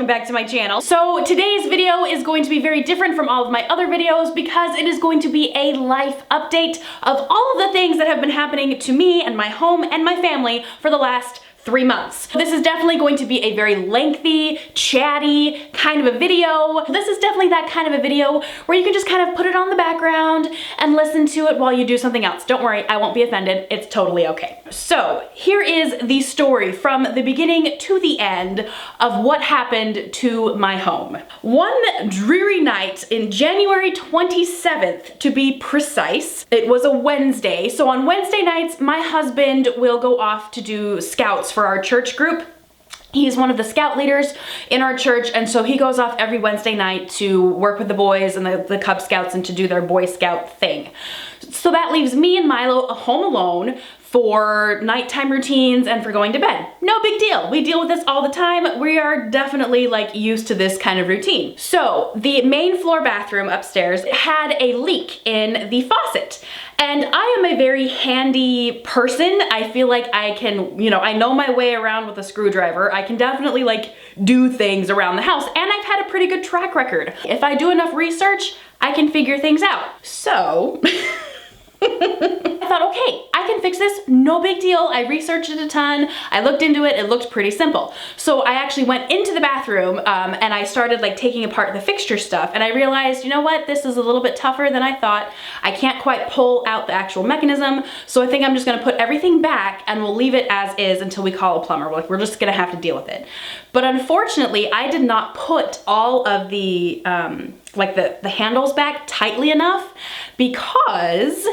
welcome back to my channel. So today's video is going to be very different from all of my other videos because it is going to be a life update of all of the things that have been happening to me and my home and my family for the last 3 months. This is definitely going to be a very lengthy, chatty kind of a video. This is definitely that kind of a video where you can just kind of put it on the background and listen to it while you do something else. Don't worry, I won't be offended. It's totally okay. So here is the story from the beginning to the end of what happened to my home. One dreary night in January 27th, to be precise, it was a Wednesday. So on Wednesday nights, my husband will go off to do scouts for our church group. He's one of the scout leaders in our church, and so he goes off every Wednesday night to work with the boys and the Cub Scouts and to do their Boy Scout thing. So that leaves me and Milo home alone for nighttime routines and for going to bed. No big deal. We deal with this all the time. We are definitely like used to this kind of routine. So the main floor bathroom upstairs had a leak in the faucet. And I am a very handy person. I feel like I can, I know my way around with a screwdriver. I can definitely like do things around the house, and I've had a pretty good track record. If I do enough research, I can figure things out. So I thought, okay, I can fix this, no big deal. I researched it a ton. I looked into it. It looked pretty simple. So I actually went into the bathroom and I started like taking apart the fixture stuff, and I realized, you know what, this is a little bit tougher than I thought. I can't quite pull out the actual mechanism, so I think I'm just gonna put everything back and we'll leave it as is until we call a plumber. We're just gonna have to deal with it. But unfortunately, I did not put all of the the handles back tightly enough, because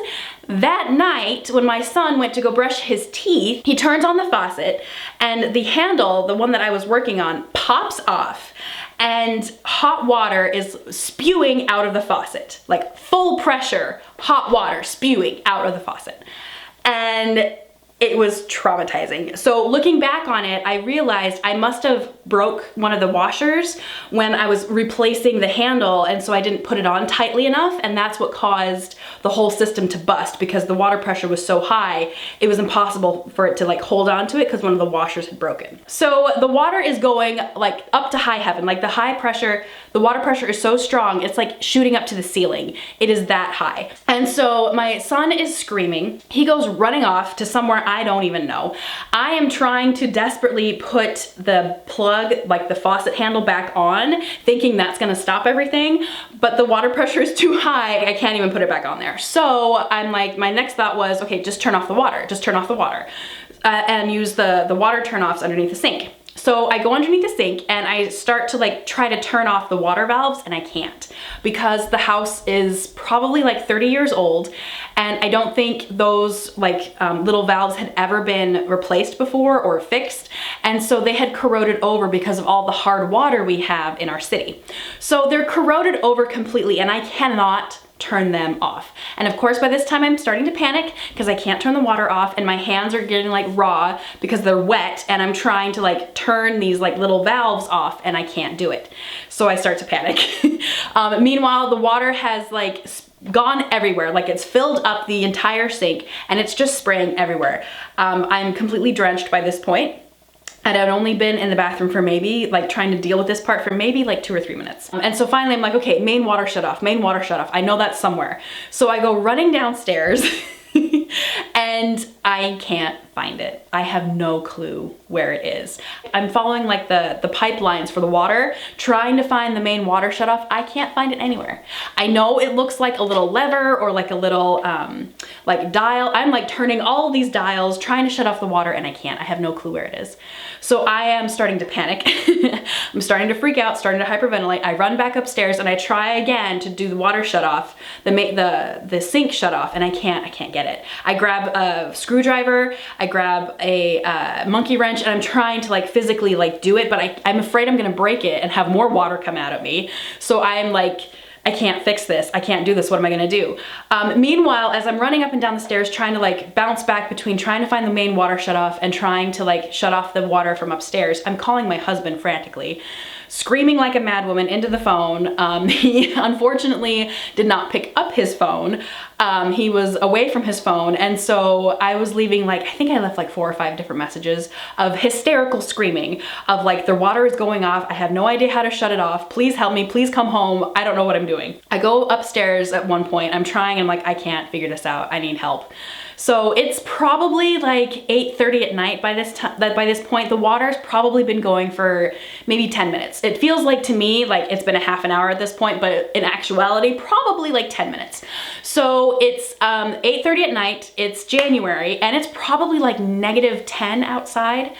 that night when my son went to go brush his teeth, he turns on the faucet and the handle, the one that I was working on, pops off and hot water is spewing out of the faucet. Like full pressure, hot water spewing out of the faucet. And it was traumatizing. So looking back on it, I realized I must have broke one of the washers when I was replacing the handle, and so I didn't put it on tightly enough, and that's what caused the whole system to bust, because the water pressure was so high, it was impossible for it to like hold on to it because one of the washers had broken. So the water is going like up to high heaven, like the water pressure is so strong, it's like shooting up to the ceiling. It is that high. And so my son is screaming. He goes running off to somewhere I don't even know. I am trying to desperately put the plug, like the faucet handle, back on, thinking that's gonna stop everything, but the water pressure is too high. I can't even put it back on there. So I'm like, my next thought was, okay, just turn off the water. Just turn off the water and use the water turn-offs underneath the sink. So I go underneath the sink and I start to like try to turn off the water valves, and I can't, because the house is probably like 30 years old, and I don't think those little valves had ever been replaced before or fixed, and so they had corroded over because of all the hard water we have in our city. So they're corroded over completely, and I cannot turn them off. And of course, by this time I'm starting to panic because I can't turn the water off, and my hands are getting like raw because they're wet, and I'm trying to like turn these like little valves off and I can't do it. So I start to panic. Meanwhile, the water has like gone everywhere. Like it's filled up the entire sink and it's just spraying everywhere. I'm completely drenched by this point. And I'd only been in the bathroom for maybe, like trying to deal with this part for maybe like 2 or 3 minutes. And so finally I'm like, okay, main water shut off, main water shut off. I know that's somewhere. So I go running downstairs and I can't find it. I have no clue where it is. I'm following like the pipelines for the water, trying to find the main water shut off. I can't find it anywhere. I know it looks like a little lever or like a little like dial. I'm like turning all these dials, trying to shut off the water, and I can't. I have no clue where it is. So I am starting to panic. I'm starting to freak out, starting to hyperventilate. I run back upstairs and I try again to do the water shut off, the sink shut off, and I can't get it. I grab a screwdriver, I grab a monkey wrench, and I'm trying to like physically like do it, but I'm afraid I'm gonna break it and have more water come out of me. So I'm like, I can't fix this. I can't do this. What am I gonna do? Meanwhile, as I'm running up and down the stairs trying to like bounce back between trying to find the main water shut off and trying to like shut off the water from upstairs, I'm calling my husband frantically. screaming like a madwoman into the phone. He unfortunately did not pick up his phone. He was away from his phone, and so I was leaving like, I think I left like 4 or 5 different messages of hysterical screaming of like, the water is going off, I have no idea how to shut it off, please help me, please come home, I don't know what I'm doing. I go upstairs at one point, I'm trying, I'm like, I can't figure this out, I need help. So it's probably like 8:30 at night by this point. The water's probably been going for maybe 10 minutes. It feels like to me like it's been a half an hour at this point, but in actuality, probably like 10 minutes. So it's 8:30 at night, it's January, and it's probably like -10 outside.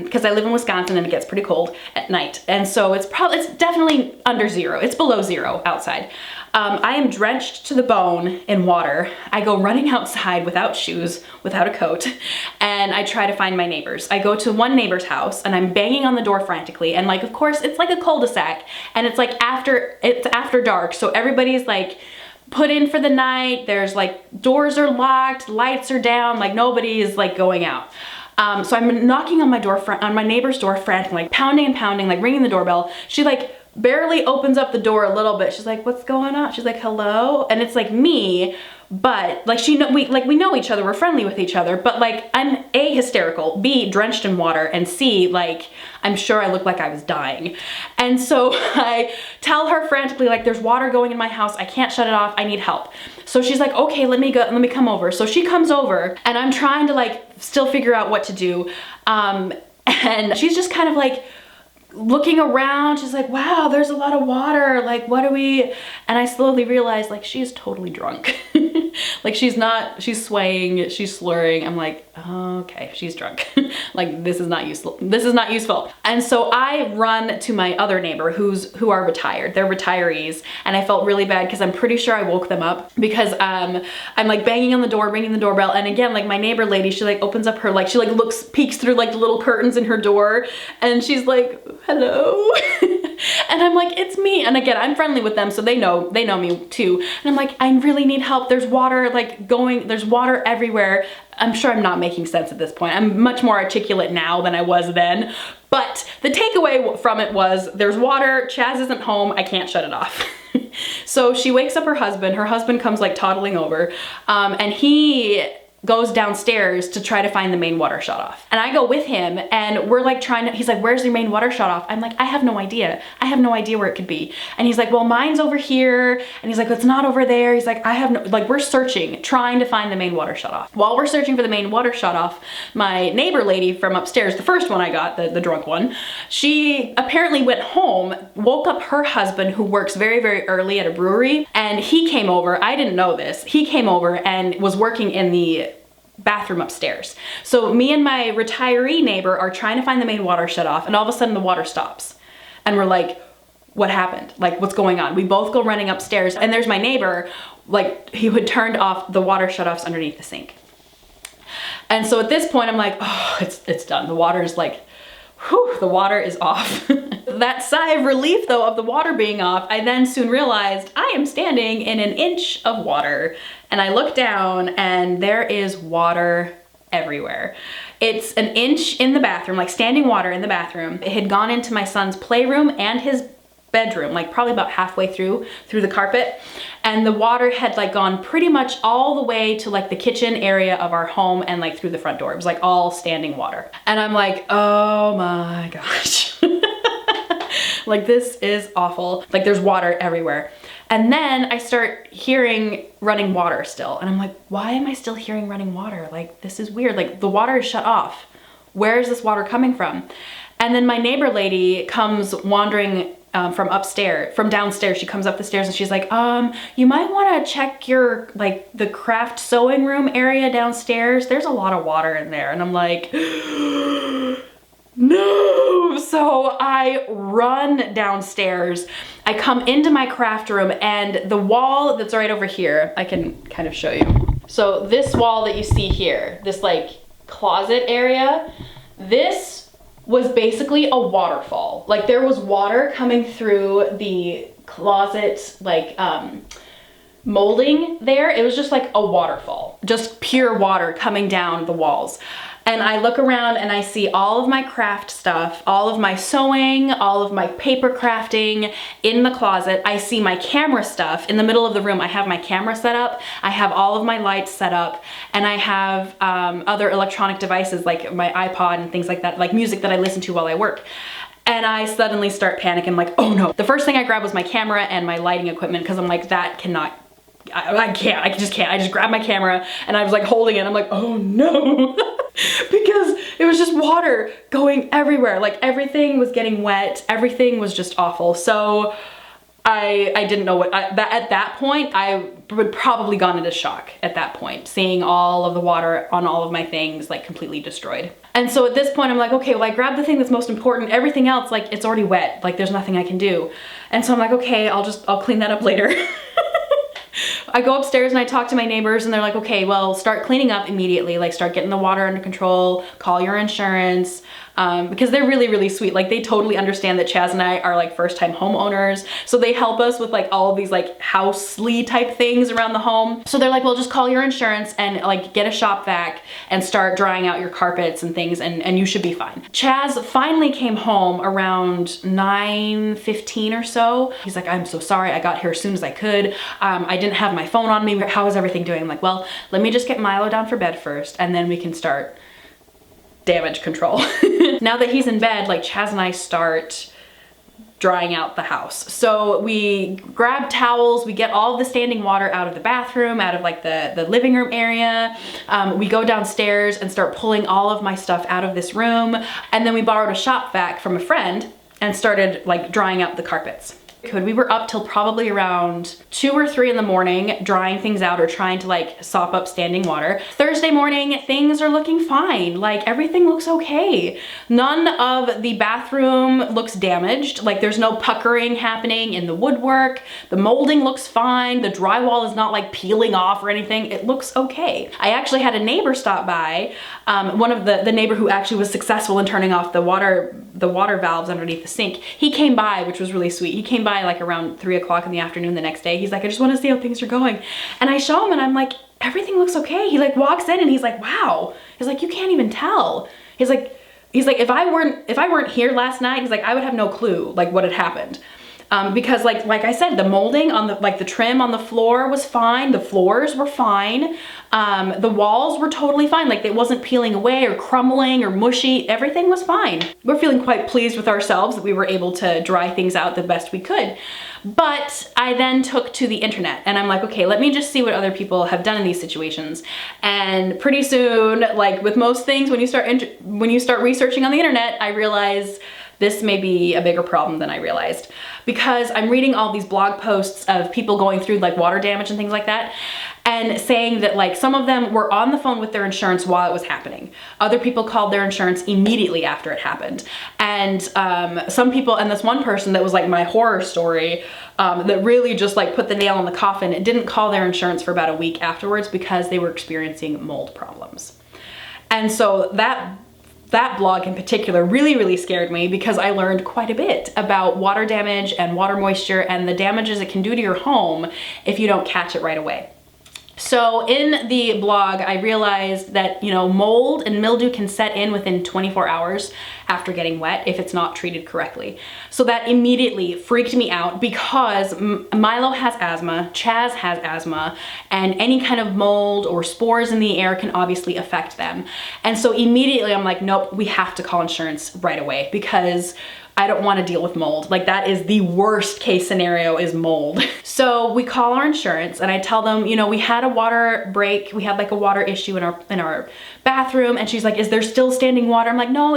Because I live in Wisconsin and it gets pretty cold at night. And so it's definitely under 0. It's below 0 outside. I am drenched to the bone in water. I go running outside without shoes, without a coat, and I try to find my neighbors. I go to one neighbor's house and I'm banging on the door frantically. And like, of course, it's like a cul-de-sac and it's like after dark. So everybody's like put in for the night. There's like, doors are locked, lights are down, like nobody is like going out. So I'm knocking on my neighbor's door frantically, like pounding and pounding, like ringing the doorbell. She like barely opens up the door a little bit. She's like, what's going on? She's like, hello? And it's like me, but like we know each other, we're friendly with each other, but like I'm A, hysterical, B, drenched in water, and C, like I'm sure I look like I was dying. And so I tell her frantically, like, there's water going in my house, I can't shut it off, I need help. So she's like, okay, let me come over. So she comes over and I'm trying to like still figure out what to do. And she's just kind of like looking around. She's like, wow, there's a lot of water. Like, what do we? And I slowly realized like, she's totally drunk. Like she's swaying, she's slurring. I'm like, oh, okay, she's drunk. Like this is not useful. This is not useful. And so I run to my other neighbor who are retired. They're retirees. And I felt really bad because I'm pretty sure I woke them up because I'm like banging on the door, ringing the doorbell. And again, like my neighbor lady, she like opens up her, like she like peeks through like the little curtains in her door. And she's like, hello. And I'm like, it's me. And again, I'm friendly with them, so they know me too. And I'm like, I really need help. There's water like there's water everywhere. I'm sure I'm not making sense at this point. I'm much more articulate now than I was then. But the takeaway from it was there's water, Chaz isn't home, I can't shut it off. So she wakes up her husband comes like toddling over, and he goes downstairs to try to find the main water shut off. And I go with him and we're like he's like, where's your main water shut off? I'm like, I have no idea. I have no idea where it could be. And he's like, well, mine's over here. And he's like, it's not over there. He's like, we're searching, trying to find the main water shut off. While we're searching for the main water shut off, my neighbor lady from upstairs, the first one I got, the drunk one, she apparently went home, woke up her husband who works very, very early at a brewery. And he came over, I didn't know this. He came over and was working in the bathroom upstairs. So me and my retiree neighbor are trying to find the main water shut off, and all of a sudden the water stops. And we're like, what happened? Like, what's going on? We both go running upstairs, and there's my neighbor, like he had turned off the water shutoffs underneath the sink. And so at this point I'm like, oh, it's done. The water is like, whew, the water is off. That sigh of relief though of the water being off, I then soon realized I am standing in an inch of water. And I look down and there is water everywhere. It's an inch in the bathroom, like standing water in the bathroom. It had gone into my son's playroom and his bedroom, like probably about halfway through the carpet. And the water had like gone pretty much all the way to like the kitchen area of our home and like through the front door. It was like all standing water. And I'm like, oh my gosh. Like this is awful. Like there's water everywhere. And then I start hearing running water still. And I'm like, why am I still hearing running water? Like, this is weird. Like the water is shut off. Where is this water coming from? And then my neighbor lady comes wandering from downstairs. She comes up the stairs and she's like, you might want to check your, like the craft sewing room area downstairs. There's a lot of water in there. And I'm like, no. So I run downstairs. I come into my craft room, and the wall that's right over here, I can kind of show you. So this wall that you see here, this like closet area, this was basically a waterfall. Like there was water coming through the closet, like molding there. It was just like a waterfall, just pure water coming down the walls. And I look around and I see all of my craft stuff, all of my sewing, all of my paper crafting in the closet. I see my camera stuff in the middle of the room. I have my camera set up, I have all of my lights set up, and I have other electronic devices like my iPod and things like that, like music that I listen to while I work. And I suddenly start panicking, like, oh no. The first thing I grabbed was my camera and my lighting equipment, because I'm like, that cannot, I just can't. I just grabbed my camera and I was like holding it. I'm like, oh no. Because it was just water going everywhere. Like everything was getting wet. Everything was just awful. So I didn't know what, at that point, I would probably gone into shock at that point, seeing all of the water on all of my things like completely destroyed. And so at this point I'm like, okay, well I grabbed the thing that's most important. Everything else, like it's already wet. Like there's nothing I can do. And so I'm like, okay, I'll clean that up later. I go upstairs and I talk to my neighbors and they're like, okay, well, start cleaning up immediately. Like start getting the water under control, call your insurance, because they're really, really sweet. Like they totally understand that Chaz and I are like first-time homeowners. So they help us with like all of these like housely type things around the home. So they're like, well, just call your insurance and like get a shop vac and start drying out your carpets and things, and you should be fine. Chaz finally came home around 9:15 or so. He's like, I'm so sorry. I got here as soon as I could. I didn't have my phone on me. How is everything doing? I'm like, well, let me just get Milo down for bed first and then we can start damage control. Now that he's in bed, like Chaz and I start drying out the house. So we grab towels, we get all of the standing water out of the bathroom, out of like the living room area. We go downstairs and start pulling all of my stuff out of this room. And then we borrowed a shop vac from a friend and started like drying out the carpets. We were up till probably around 2 or 3 in the morning drying things out or trying to like sop up standing water. Thursday morning, things are looking fine. Like everything looks okay. None of the bathroom looks damaged. Like there's no puckering happening in the woodwork. The molding looks fine. The drywall is not like peeling off or anything. It looks okay. I actually had a neighbor stop by, one of the neighbor who actually was successful in turning off the water valves underneath the sink. He came by, which was really sweet. He came by like around 3 o'clock in the afternoon the next day. He's like, I just want to see how things are going. And I show him and I'm like, everything looks okay. He like walks in and he's like, wow. He's like, you can't even tell. He's like, if I weren't here last night, he's like, I would have no clue like what had happened. Because like I said, the molding on the trim on the floor was fine. The floors were fine. The walls were totally fine. Like it wasn't peeling away or crumbling or mushy. Everything was fine. We're feeling quite pleased with ourselves that we were able to dry things out the best we could. But I then took to the internet and I'm like, okay, let me just see what other people have done in these situations. And pretty soon, like with most things, when you start researching on the internet, I realized this may be a bigger problem than I realized, because I'm reading all these blog posts of people going through like water damage and things like that and saying that like some of them were on the phone with their insurance while it was happening. Other people called their insurance immediately after it happened. And some people, and this one person that was like my horror story, that really just like put the nail in the coffin, it didn't call their insurance for about a week afterwards because they were experiencing mold problems. And so that blog in particular really, really scared me, because I learned quite a bit about water damage and water moisture and the damages it can do to your home if you don't catch it right away. So in the blog, I realized that, you know, mold and mildew can set in within 24 hours after getting wet if it's not treated correctly. So that immediately freaked me out, because Milo has asthma, Chaz has asthma, and any kind of mold or spores in the air can obviously affect them. And so immediately I'm like, nope, we have to call insurance right away, because I don't want to deal with mold. Like that is the worst case scenario, is mold. So we call our insurance and I tell them, you know, we had a water break. We had like a water issue in our bathroom. And she's like, is there still standing water? I'm like, no,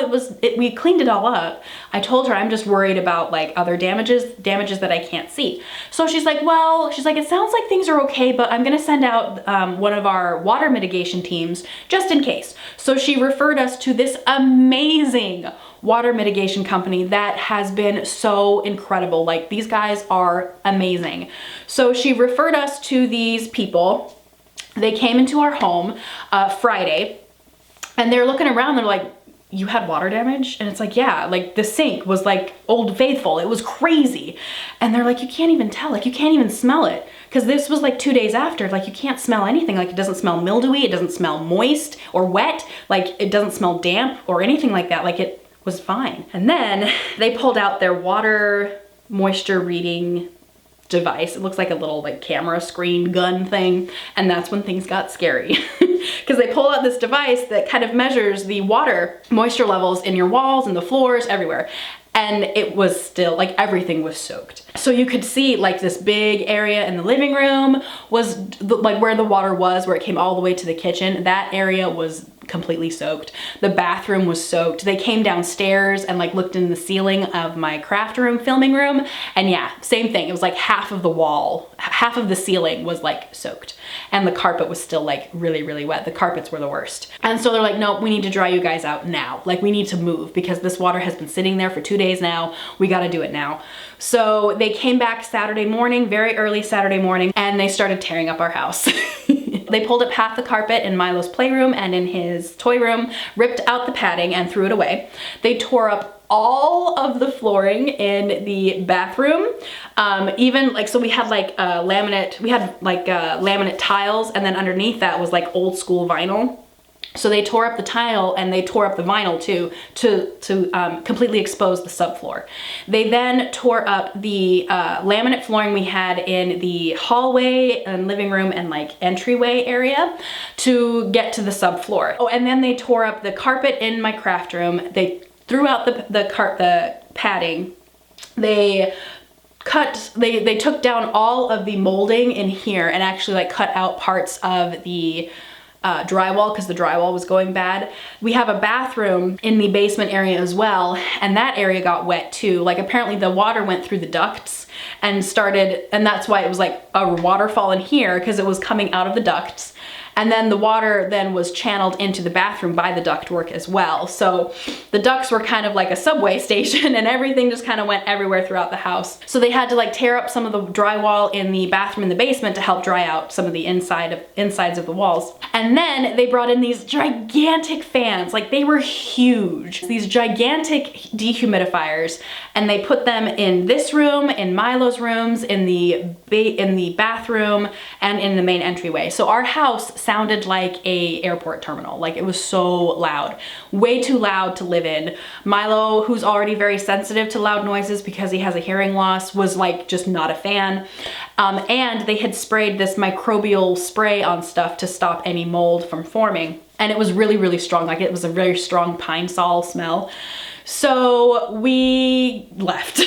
we cleaned it all up. I told her I'm just worried about like other damages that I can't see. So she's like, well, it sounds like things are okay, but I'm gonna send out one of our water mitigation teams just in case. So she referred us to this amazing water mitigation company that has been so incredible. Like these guys are amazing. So she referred us to these people. They came into our home Friday and they're looking around. They're like, you had water damage? And it's like, yeah, like the sink was like Old Faithful. It was crazy. And they're like, you can't even tell, like you can't even smell it. because this was like 2 days after. Like, you can't smell anything. Like, it doesn't smell mildewy, it doesn't smell moist or wet, like it doesn't smell damp or anything like that. Like, it was fine. And then they pulled out their water moisture reading device. It looks like a little like camera screen gun thing, and that's when things got scary. Because they pull out this device that kind of measures the water moisture levels in your walls and the floors everywhere. And it was still, like, everything was soaked. So you could see like this big area in the living room was like where the water was, where it came all the way to the kitchen. That area was completely soaked. The bathroom was soaked. They came downstairs and like looked in the ceiling of my craft room, filming room, and yeah, same thing. It was like half of the wall, half of the ceiling was like soaked, and the carpet was still like really, really wet. The carpets were the worst. And so they're like, no, we need to dry you guys out now. Like, we need to move because this water has been sitting there for 2 days now. We got to do it now. So they came back Saturday morning, very early Saturday morning, and they started tearing up our house. They pulled up half the carpet in Milo's playroom and in his toy room, ripped out the padding and threw it away. They tore up all of the flooring in the bathroom. Even like, so we had like laminate tiles, and then underneath that was like old school vinyl. So they tore up the tile and they tore up the vinyl too to completely expose the subfloor. They then tore up the laminate flooring we had in the hallway and living room and like entryway area to get to the subfloor. Oh, and then they tore up the carpet in my craft room. They threw out the padding. They took down all of the molding in here and actually like cut out parts of the drywall because the drywall was going bad. We have a bathroom in the basement area as well, and that area got wet too. Like, apparently the water went through the ducts and that's why it was like a waterfall in here, because it was coming out of the ducts. And then the water then was channeled into the bathroom by the ductwork as well. So the ducts were kind of like a subway station, and everything just kind of went everywhere throughout the house. So they had to like tear up some of the drywall in the bathroom in the basement to help dry out some of the insides of the walls. And then they brought in these gigantic fans, like they were huge, these gigantic dehumidifiers, and they put them in this room, in Milo's rooms, in the bathroom, and in the main entryway. So our house sounded like a airport terminal. Like, it was so loud, way too loud to live in. Milo, who's already very sensitive to loud noises because he has a hearing loss, was like just not a fan. And they had sprayed this microbial spray on stuff to stop any mold from forming. And it was really, really strong. Like, it was a very strong pine sol smell. So we left.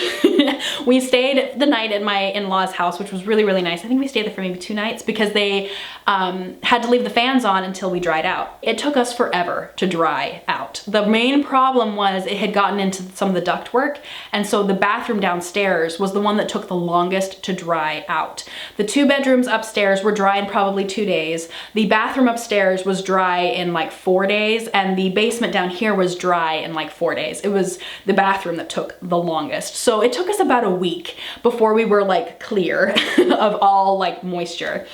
We stayed the night at my in-laws' house, which was really, really nice. I think we stayed there for maybe 2 nights because they had to leave the fans on until we dried out. It took us forever to dry out. The main problem was it had gotten into some of the ductwork, and so the bathroom downstairs was the one that took the longest to dry out. The 2 bedrooms upstairs were dry in probably 2 days. The bathroom upstairs was dry in like 4 days, and the basement down here was dry in like 4 days. It was the bathroom that took the longest. So it took us about a week before we were like clear of all like moisture.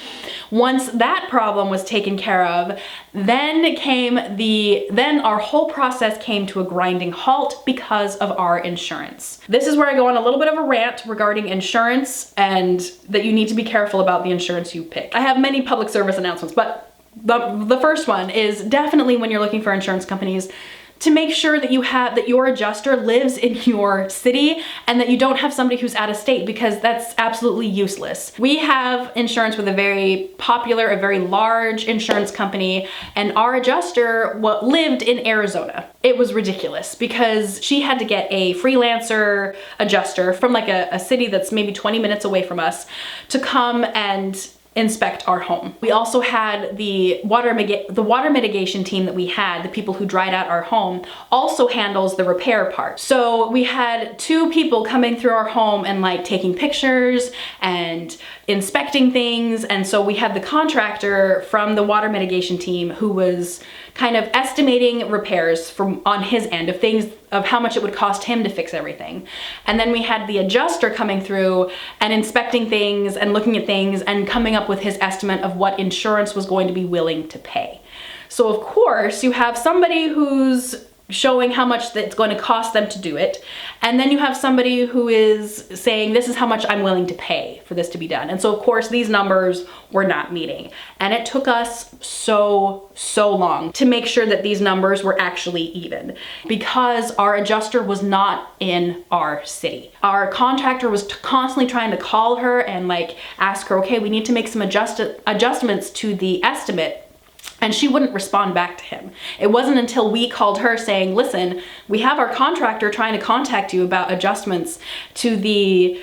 Once that problem was taken care of, then our whole process came to a grinding halt because of our insurance. This is where I go on a little bit of a rant regarding insurance, and that you need to be careful about the insurance you pick. I have many public service announcements, but the first one is definitely when you're looking for insurance companies, to make sure that your adjuster lives in your city and that you don't have somebody who's out of state, because that's absolutely useless. We have insurance with a very popular, a very large insurance company, and our adjuster lived in Arizona. It was ridiculous because she had to get a freelancer adjuster from like a city that's maybe 20 minutes away from us to come and inspect our home. We also had the water mitigation team that we had, the people who dried out our home, also handles the repair part. So we had 2 people coming through our home and like taking pictures and inspecting things. And so we had the contractor from the water mitigation team who was kind of estimating repairs on his end of how much it would cost him to fix everything. And then we had the adjuster coming through and inspecting things and looking at things and coming up with his estimate of what insurance was going to be willing to pay. So of course you have somebody who's showing how much it's going to cost them to do it. And then you have somebody who is saying, this is how much I'm willing to pay for this to be done. And so of course these numbers were not meeting. And it took us so long to make sure that these numbers were actually even, because our adjuster was not in our city. Our contractor was constantly trying to call her and like ask her, okay, we need to make some adjustments to the estimate. And she wouldn't respond back to him. It wasn't until we called her saying, listen, we have our contractor trying to contact you about adjustments to the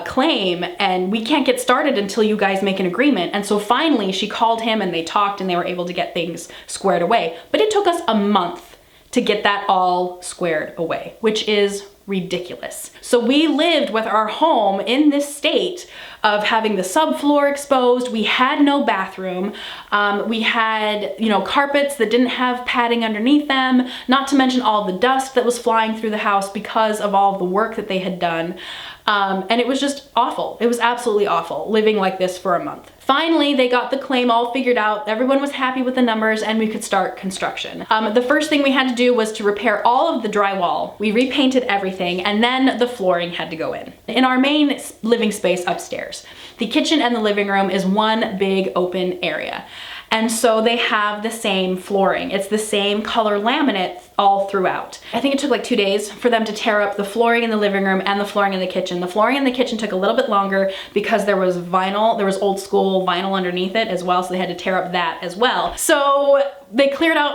claim, and we can't get started until you guys make an agreement. And so finally she called him and they talked and they were able to get things squared away. But it took us a month to get that all squared away, which is ridiculous. So we lived with our home in this state of having the subfloor exposed. We had no bathroom. We had, you know, carpets that didn't have padding underneath them, not to mention all the dust that was flying through the house because of all the work that they had done. And it was just awful. It was absolutely awful living like this for a month. Finally, they got the claim all figured out. Everyone was happy with the numbers and we could start construction. The first thing we had to do was to repair all of the drywall. We repainted everything, and then the flooring had to go in. In our main living space upstairs, the kitchen and the living room is one big open area. And so they have the same flooring. It's the same color laminate all throughout. I think it took like 2 days for them to tear up the flooring in the living room and the flooring in the kitchen. The flooring in the kitchen took a little bit longer because there was vinyl, there was old school vinyl underneath it as well, so they had to tear up that as well. So they cleared out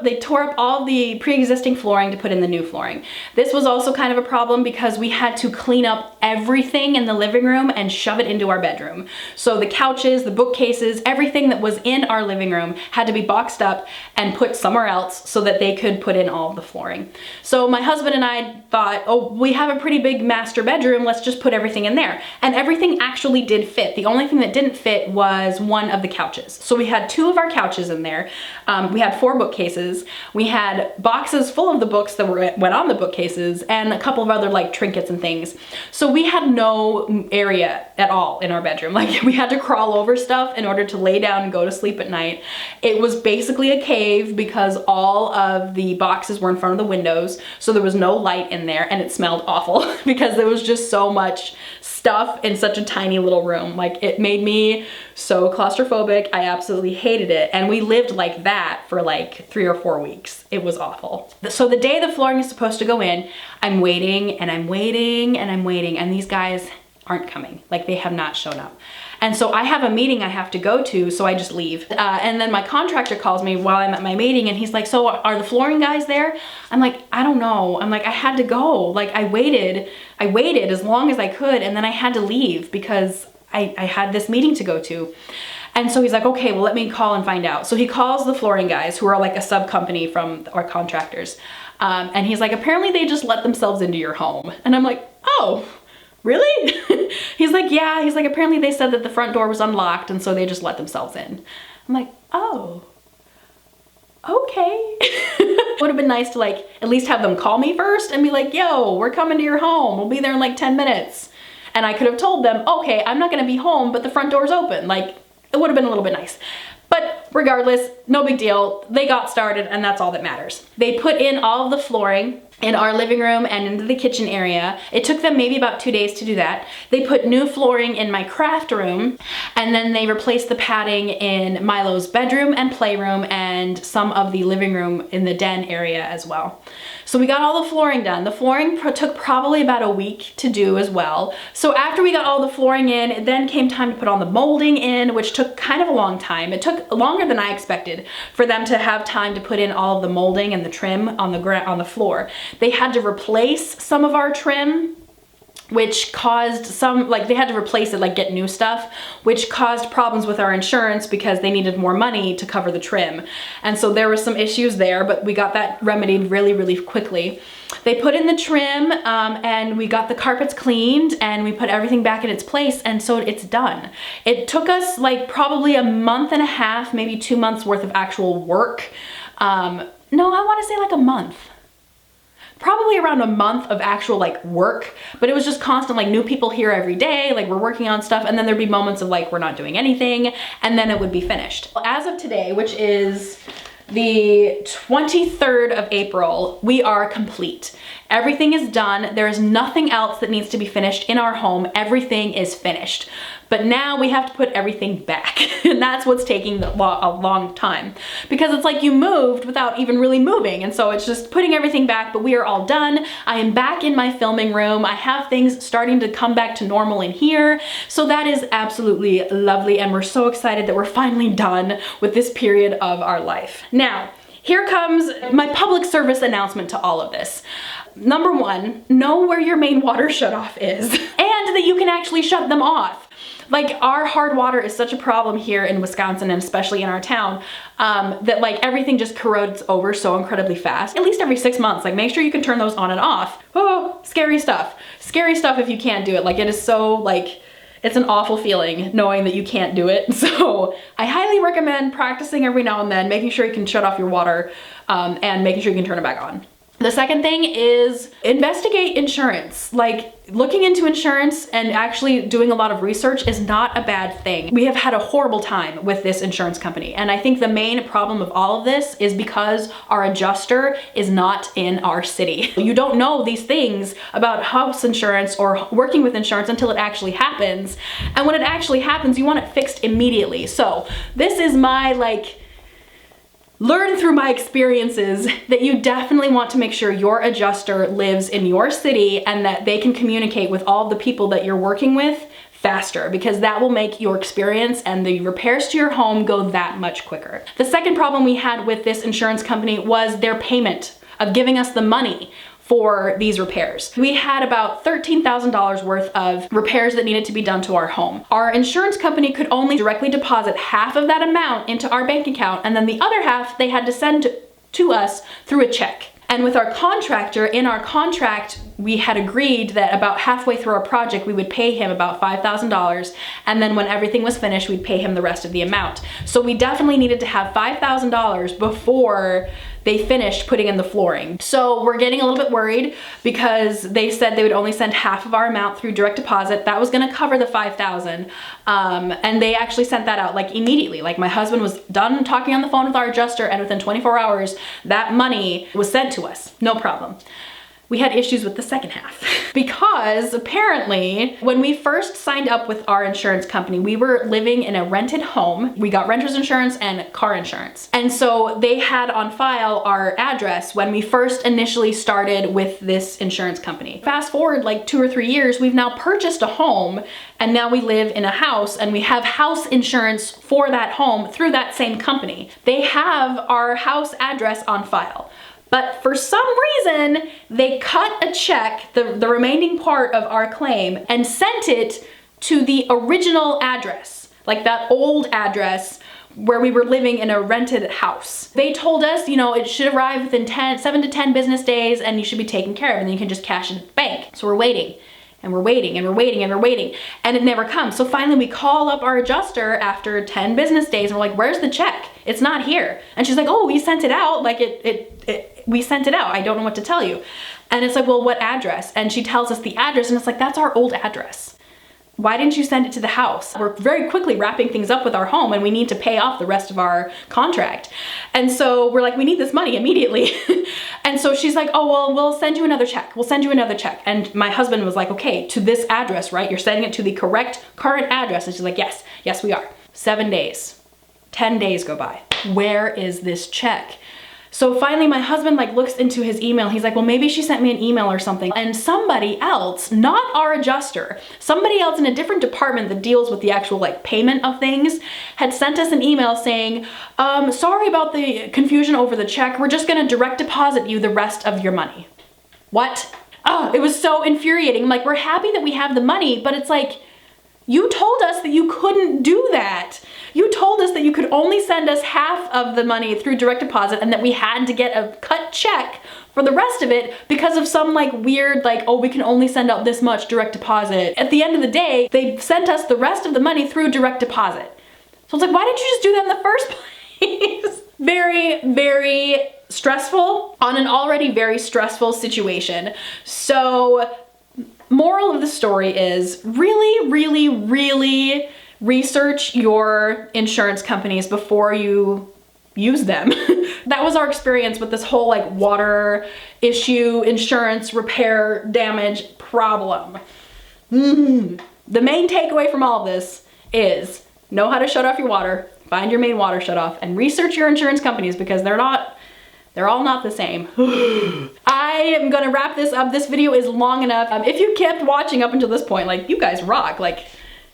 they tore up all of the pre-existing flooring to put in the new flooring. This was also kind of a problem because we had to clean up everything in the living room and shove it into our bedroom. So the couches, the bookcases, everything that was in our living room had to be boxed up and put somewhere else so that they could put in all of the flooring. So my husband and I thought, oh, we have a pretty big master bedroom, let's just put everything in there. And everything actually did fit. The only thing that didn't fit was one of the couches. So we had 2 of our couches in there. We had 4 bookcases. We had boxes full of the books that went on the bookcases and a couple of other like trinkets and things. So we had no area at all in our bedroom. Like we had to crawl over stuff in order to lay down and go to sleep at night. It was basically a cave because all of the boxes were in front of the windows. So there was no light in there and it smelled awful because there was just so much stuff in such a tiny little room. Like it made me so claustrophobic. I absolutely hated it. And we lived like that for like 3 or 4 weeks. It was awful. So the day the flooring is supposed to go in, I'm waiting and I'm waiting and I'm waiting, and these guys aren't coming. Like they have not shown up. And so I have a meeting I have to go to, so I just leave. And then my contractor calls me while I'm at my meeting and he's like, so are the flooring guys there? I'm like, I don't know. I'm like, I had to go. Like I waited as long as I could, and then I had to leave because I had this meeting to go to. And so he's like, okay, well, let me call and find out. So he calls the flooring guys, who are like a sub company from our contractors. And he's like, apparently they just let themselves into your home. And I'm like, oh, really? He's like, yeah. He's like, apparently they said that the front door was unlocked and so they just let themselves in. I'm like, oh, okay. Would have been nice to like at least have them call me first and be like, yo, we're coming to your home. We'll be there in like 10 minutes. And I could have told them, okay, I'm not gonna be home, but the front door's open. Like, it would have been a little bit nice. But regardless, no big deal. They got started and that's all that matters. They put in all of the flooring in our living room and into the kitchen area. It took them maybe about 2 days to do that. They put new flooring in my craft room, and then they replaced the padding in Milo's bedroom and playroom and some of the living room in the den area as well. So we got all the flooring done. The flooring took probably about a week to do as well. So after we got all the flooring in, it then came time to put on the molding in, which took kind of a long time. It took longer than I expected for them to have time to put in all of the molding and the trim on the floor. They had to replace some of our trim, which caused some, like they had to replace it, like get new stuff, which caused problems with our insurance because they needed more money to cover the trim. And so there were some issues there, but we got that remedied really, really quickly. They put in the trim and we got the carpets cleaned and we put everything back in its place, and so it's done. It took us like probably a month and a half, maybe 2 months worth of actual work. No, I wanna say like a month. Probably around a month of actual like work, but it was just constant, like new people here every day, like we're working on stuff, and then there'd be moments of like we're not doing anything, and then it would be finished. As of today, which is the 23rd of April, we are complete. Everything is done. There is nothing else that needs to be finished in our home. Everything is finished. But now we have to put everything back. And that's what's taking a long time. Because it's like you moved without even really moving. And so it's just putting everything back, but we are all done. I am back in my filming room. I have things starting to come back to normal in here. So that is absolutely lovely. And we're so excited that we're finally done with this period of our life. Now, here comes my public service announcement to all of this. Number one, know where your main water shutoff is and that you can actually shut them off. Like, our hard water is such a problem here in Wisconsin, and especially in our town, that like everything just corrodes over so incredibly fast. At least every 6 months, like make sure you can turn those on and off. Oh, scary stuff. Scary stuff if you can't do it. Like, it is so like, it's an awful feeling knowing that you can't do it. So I highly recommend practicing every now and then, making sure you can shut off your water and making sure you can turn it back on. The second thing is investigate insurance. Like, looking into insurance and actually doing a lot of research is not a bad thing. We have had a horrible time with this insurance company. And I think the main problem of all of this is because our adjuster is not in our city. You don't know these things about house insurance or working with insurance until it actually happens. And when it actually happens, you want it fixed immediately. So this is my learn through my experiences that you definitely want to make sure your adjuster lives in your city and that they can communicate with all the people that you're working with faster, because that will make your experience and the repairs to your home go that much quicker. The second problem we had with this insurance company was their payment of giving us the money for these repairs. We had about $13,000 worth of repairs that needed to be done to our home. Our insurance company could only directly deposit half of that amount into our bank account, and then the other half they had to send to us through a check. And with our contractor, in our contract, we had agreed that about halfway through our project, we would pay him about $5,000. And then when everything was finished, we'd pay him the rest of the amount. So we definitely needed to have $5,000 before they finished putting in the flooring. So we're getting a little bit worried because they said they would only send half of our amount through direct deposit. That was gonna cover the $5,000. And they actually sent that out like immediately. Like, my husband was done talking on the phone with our adjuster, and within 24 hours, that money was sent to us, no problem. We had issues with the second half because apparently when we first signed up with our insurance company, we were living in a rented home. We got renter's insurance and car insurance. And so they had on file our address when we first initially started with this insurance company. Fast forward like 2 or 3 years, we've now purchased a home, and now we live in a house and we have house insurance for that home through that same company. They have our house address on file. But for some reason, they cut a check, the remaining part of our claim, and sent it to the original address, like that old address where we were living in a rented house. They told us, you know, it should arrive within 7 to 10 business days and you should be taken care of, and then you can just cash it at the bank. So we're waiting. And we're waiting and we're waiting and we're waiting, and it never comes. So finally we call up our adjuster after 10 business days and we're like, where's the check? It's not here. And she's like, oh, we sent it out. Like we sent it out. I don't know what to tell you. And it's like, well, what address? And she tells us the address, and it's like, that's our old address. Why didn't you send it to the house? We're very quickly wrapping things up with our home and we need to pay off the rest of our contract. And so we're like, we need this money immediately. And so she's like, oh, well, we'll send you another check. We'll send you another check. And my husband was like, okay, to this address, right? You're sending it to the correct current address. And she's like, yes, yes, we are. 7 days, 10 days go by. Where is this check? So finally my husband like looks into his email. He's like, well, maybe she sent me an email or something. And somebody else, not our adjuster, somebody else in a different department that deals with the actual like payment of things, had sent us an email saying, sorry about the confusion over the check. We're just gonna direct deposit you the rest of your money. What? Oh, it was so infuriating. Like, we're happy that we have the money, but it's like, you told us that you couldn't do that. You told us that you could only send us half of the money through direct deposit and that we had to get a cut check for the rest of it because of some like weird, like, oh, we can only send out this much direct deposit. At the end of the day, they sent us the rest of the money through direct deposit. So it's like, why didn't you just do that in the first place? Very, very stressful on an already very stressful situation. So moral of the story is really, really, really research your insurance companies before you use them. that was our experience with this whole like water issue, insurance, repair, damage problem. The main takeaway from all of this is know how to shut off your water, find your main water shutoff, and research your insurance companies because they're all not the same. I am gonna wrap this up. This video is long enough. If you kept watching up until this point, like, you guys rock. Like,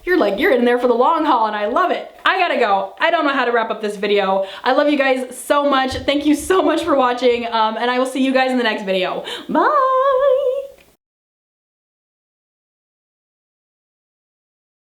you're in there for the long haul and I love it. I gotta go. I don't know how to wrap up this video. I love you guys so much. Thank you so much for watching, and I will see you guys in the next video. Bye!